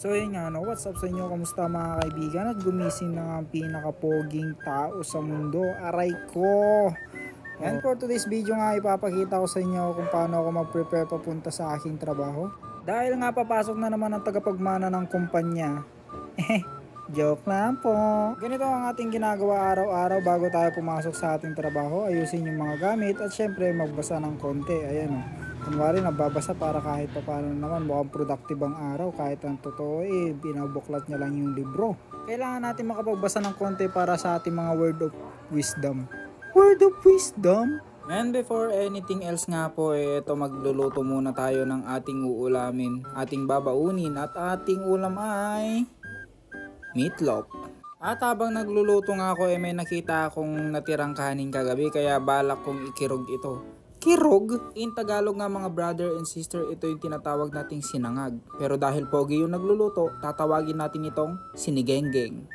So yun nga no, what's up sa inyo, kamusta mga kaibigan? At gumising na nga ang pinakapoging tao sa mundo, aray ko! And for today's video nga, ipapakita ko sa inyo kung paano ako mag-prepare papunta sa aking trabaho. Dahil nga papasok na naman ang tagapagmana ng kumpanya. Joke lang po. Ganito ang ating ginagawa araw-araw bago tayo pumasok sa ating trabaho. Ayusin yung mga gamit at syempre magbasa ng konti. Ayan o. Kunwari nagbabasa para kahit pa paano naman mukhang productive ang araw. Kahit ang totoo binabuklat niya lang yung libro. Kailangan natin makapagbasa ng konti para sa ating mga word of wisdom. Word of wisdom? And before anything else nga po, ito magluluto muna tayo ng ating uulamin, ating babaunin, at ating ulam ay meatloaf. At habang nagluluto nga ako, may nakita akong natirang kanin kagabi, kaya balak kong ikirog ito. Kirog? In Tagalog nga mga brother and sister, ito yung tinatawag nating sinangag. Pero dahil pogi yung nagluluto, tatawagin natin itong sinigenggeng.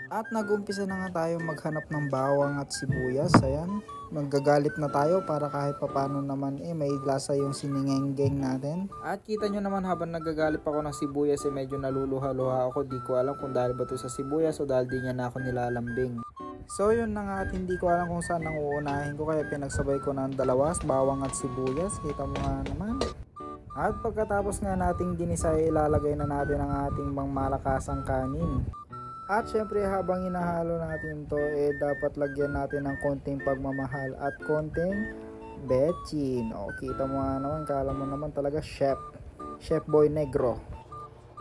At nag-umpisa na nga tayo maghanap ng bawang at sibuyas. Ayan, maggagalit na tayo para kahit papano naman may lasa yung siningenggeng natin. At kita nyo naman habang nagagalit ako ng sibuyas medyo naluluha-luha ako. Di ko alam kung dahil ba ito sa sibuyas o dahil di niya na ako nilalambing. So yun na nga, at hindi ko alam kung saan ang uunahin ko, kaya pinagsabay ko ng dalawas, bawang at sibuyas. Kita mo nga naman. At pagkatapos nga nating ginisay, ilalagay na natin ang ating malakasang kanin. At syempre habang inahalo natin to, dapat lagyan natin ng konting pagmamahal at konting betchin. O kita mo nga naman, kala mo naman talaga chef boy negro.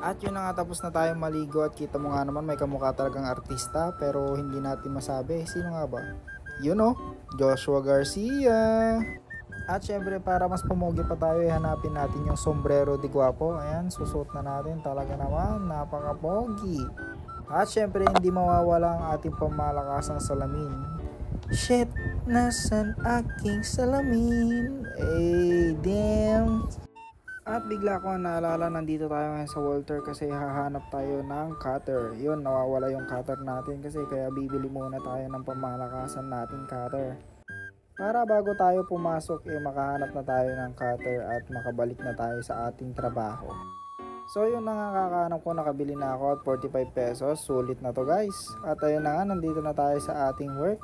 At yun na nga, tapos na tayong maligo at kita mo nga naman may kamukha talagang artista pero hindi natin masabi. Sino nga ba? Yun o, Joshua Garcia. At syempre para mas pumogi pa tayo, hanapin natin yung sombrero de guapo. Ayan, susuot na natin, talaga naman, napaka-pogi. At syempre hindi mawawala ang ating pamalakasang salamin. Shit, nasan aking salamin? Damn. At bigla ko naalala, nandito tayo ngayon sa Walter kasi hahanap tayo ng cutter. Yun, nawawala yung cutter natin kasi kaya bibili muna tayo ng pamalakasan nating cutter. Para bago tayo pumasok makahanap na tayo ng cutter at makabalik na tayo sa ating trabaho. So yun na nga, kakahanap ko, nakabili na ako at 45 pesos. Sulit na to guys. At ayun na nga, nandito na tayo sa ating work.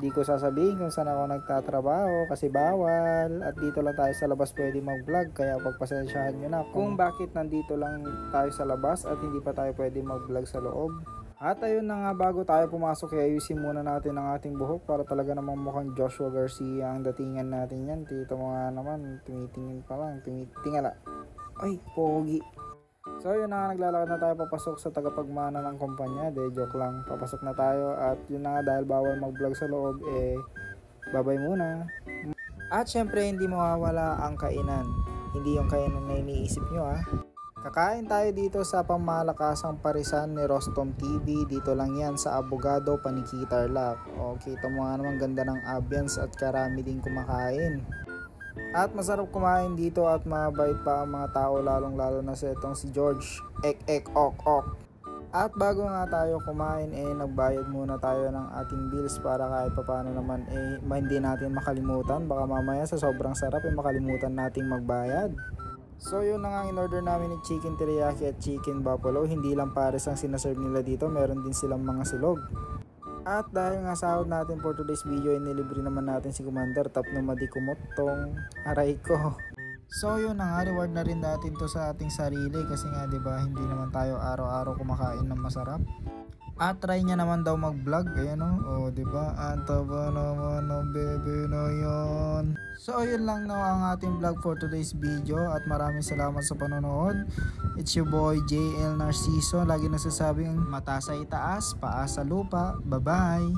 Di ko sasabihin kung saan ako nagtatrabaho kasi bawal. At dito lang tayo sa labas pwede mag-vlog, kaya pagpasensyahan nyo na kung bakit nandito lang tayo sa labas at hindi pa tayo pwede mag-vlog sa loob. At ayun na nga, bago tayo pumasok ayusin muna natin ang ating buhok para talaga namang mukhang Joshua Garcia ang datingan natin yan. Tito mo nga naman, tumitingin pa lang, tumitingala. Ay, pogi. So yun na nga, naglalakad na tayo papasok sa tagapagmana ng kumpanya. Joke lang, papasok na tayo. At yun na nga, dahil bawal mag-vlog sa loob, babay muna. At syempre hindi mawawala ang kainan. Hindi yung kainan na iniisip nyo Kakain tayo dito sa pamalakasang parisan ni Rostom TV. Dito lang yan sa Abogado, Paniki, Tarlac. O kita mo nga naman, ganda ng ambience at karami din kumakain. At masarap kumain dito at mabait pa ang mga tao, lalong lalo na sa itong si George ok. At bago nga tayo kumain nagbayad muna tayo ng ating bills para kahit papaano naman hindi natin makalimutan. Baka mamaya sa sobrang sarap makalimutan nating magbayad. So yun na nga, in-order namin ni chicken teriyaki at chicken buffalo. Hindi lang pares ang sinaserve nila dito, meron din silang mga silog. At dahil nga sahod natin for today's video nilibre naman natin si Commander Tap na madikumotong aray ko. So yun na nga, reward na rin natin to sa ating sarili kasi nga diba hindi naman tayo araw-araw kumakain ng masarap. At try niya naman daw mag-vlog, ayan o diba, antaba naman ang bebe na yan. So yun lang na ang ating vlog for today's video at maraming salamat sa panonood. It's your boy JL Narciso, lagi nagsasabing mata sa itaas, paa sa lupa. Bye bye.